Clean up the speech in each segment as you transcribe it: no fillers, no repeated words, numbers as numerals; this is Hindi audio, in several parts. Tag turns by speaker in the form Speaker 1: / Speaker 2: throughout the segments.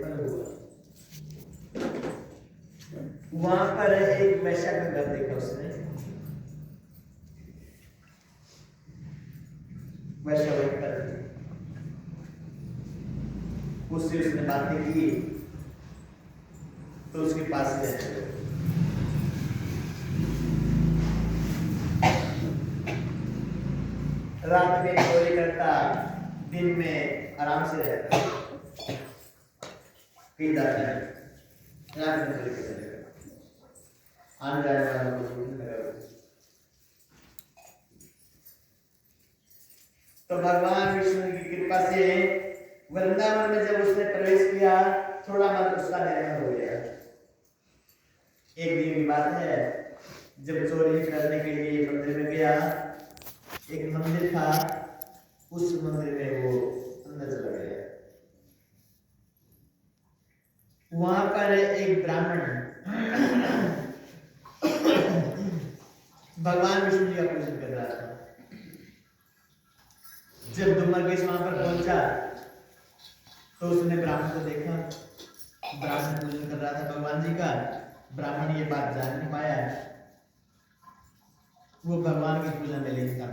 Speaker 1: फल हुआ। वहां पर एक वैश्या का घर देखा उसने, वैश्या वहीं पर थी। उससे उसने बातें की तो उसके पास गया। रात में चोरी करता, दिन में आराम से रहता, कहीं जाता है, रात में चोरी करता, आने जाने वालों को लूटने लगा। तो भगवान विष्णु की कृपा से वृंदावन में जब उसने प्रवेश किया, थोड़ा मन उसका निर्मल हो गया। एक दिन की बात है, जब चोरी करने के लिए मंदिर में गया, एक मंदिर था, उस मंदिर में वो अंदर चला गया। वहां पर एक ब्राह्मण भगवान विष्णु जी का पूजन कर रहा था। जब डुमरकेश वहां पर पहुंचा तो उसने ब्राह्मण को देखा, ब्राह्मण पूजन कर रहा था भगवान जी का। ब्राह्मण ये बात जान नहीं पाया, वो भगवान की पूजा में लीन था।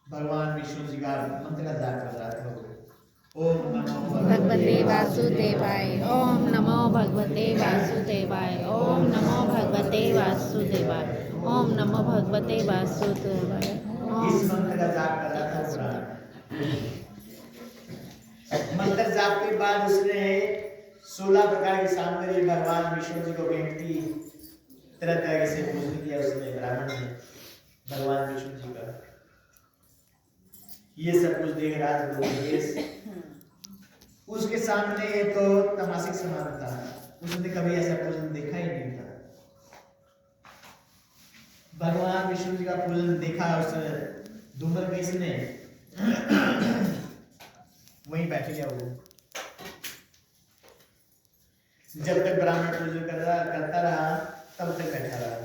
Speaker 1: भगवान विष्णु जी का मंत्र का जाप कर रहा था। ओम नमो
Speaker 2: भगवते वासुदेवाय, ओम नमो भगवते वासुदेवाय, ओम नमो भगवते वासुदेवाय, ओम नमो भगवते वासुदेवाय।
Speaker 1: इस मंत्र का जाप कर रहा था। मंत्र जाप के बाद उसने 16 प्रकार की सामग्री भगवान विष्णु जी को भेंट की, तरह तरह से पूजन किया उसने, ब्राह्मण ने भगवान विष्णु जी का। ये सब कुछ देख राज उसके सामने तो तमाशे समान था, उसने कभी ऐसा पूजन देखा ही नहीं था। भगवान विष्णु जी का पूजन देखा उस डुमरकेश ने, वहीं बैठ गया वो। जब तक ब्राह्मण पूजन करता रहा तब तक बैठा रहा।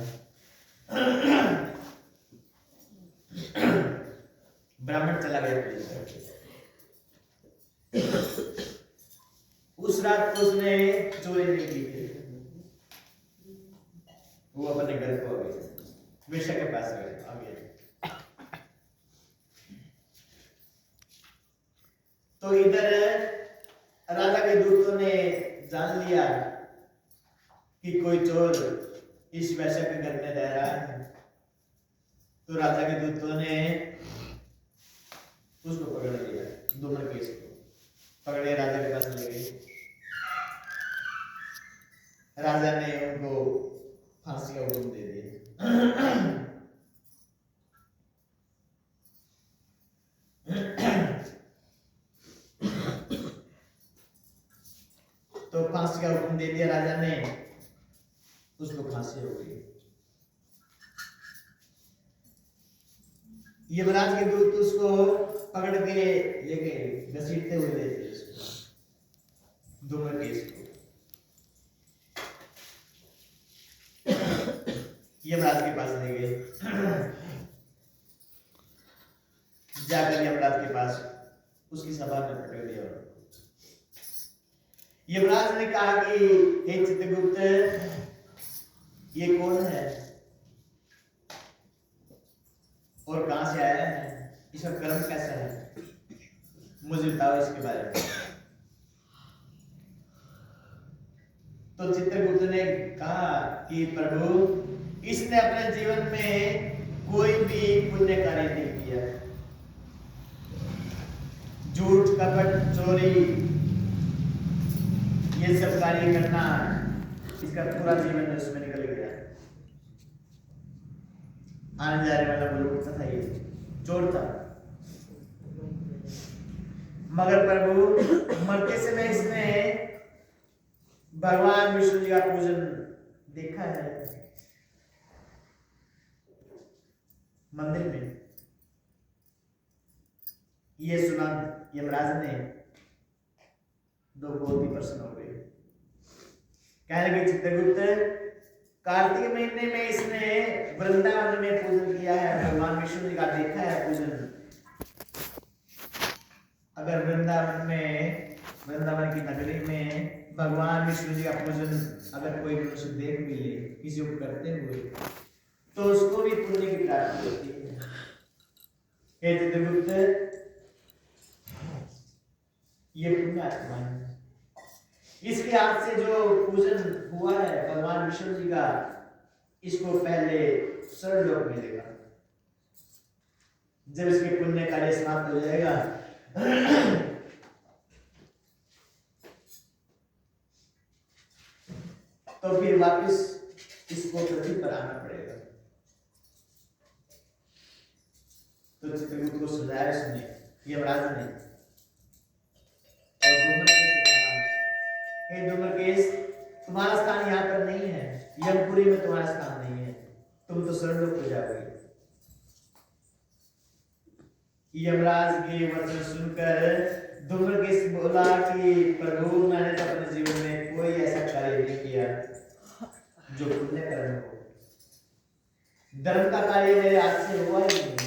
Speaker 1: ब्राह्मण चला गया। उस रात को उसने चोरी नहीं की थी, वो अपने घर को आ गया, वेश्या के पास आ गया। तो इधर राजा के दूतों ने जान लिया कि कोई चोर इस वैश्या के घर में रह रहा है। तो राजा के दूतों ने उसको पकड़ लिया, डुमरकेश को पकड़े राजा के पास ले गए। राजा ने उनको फांसी का हुक्म दे दिया। तो फांसी का हुक्म दे दिया राजा ने, उसको फांसी हो गई। यमराज के दूत उसको पकड़ के लेके घसीटते हुए ले गए डुमरकेश को। यमराज के पास ले गए। जाकर यमराज के पास उसकी सभा में पकड़ लिया। यमराज ने कहा कि हे चित्रगुप्त, ये कौन है और कहां से आया है, इसका कर्म कैसा है, मुझे बताओ इसके बारे में। तो चित्रगुप्त ने कहा कि प्रभु, इसने अपने जीवन में कोई भी पुण्य कार्य नहीं किया, झूठ, कपट, चोरी, ये सब कार्य करना इसका पूरा जीवन उसमें निकल गया। आने जाने वाला बुजुर्ग था, ये चोर था। मगर प्रभु, मरते समय इसने भगवान विष्णु जी का पूजन देखा है मंदिर में। ये सुना यमराज ने, दो बहुत ही प्रसन्न हो गए। कहने लगे चित्रगुप्त, कार्तिक महीने में इसने वृंदावन में पूजन किया है, भगवान विष्णु जी का देखा है पूजन। अगर वृंदावन की नगरी में भगवान विष्णु जी का पूजन अगर कोई मनुष्य देख भी ले किसी को करते हुए, तो उसको भी पुण्य की प्राप्ति होती है। हे चित्रगुप्त, ये पुण्य आत्मा है। इसके हाथ से जो पूजन हुआ है भगवान विष्णु जी का, इसको पहले स्वर्गलोक मिलेगा। जब इसके पुण्य कार्य समाप्त हो जाएगा तो फिर वापस इसको पृथ्वी पर आना पड़ेगा। तो चित्रगुप्त को सुझाया उसने, यमराज ने, और धूम्रकेश से कहा, हे धूम्रकेश, तुम्हारा स्थान यहाँ पर नहीं है, यमपुरी में तुम्हारा स्थान नहीं है, तुम तो स्वर्गलोक हो जाओगे। यमराज के वचन सुनकर धूम्रकेश बोला कि प्रभु, मैंने तो अपने जीवन में कोई ऐसा कार्य नहीं किया जो पुण्य कर्म हो। धर्म का कार्य मेरे हाथ से हुआ ही नहीं।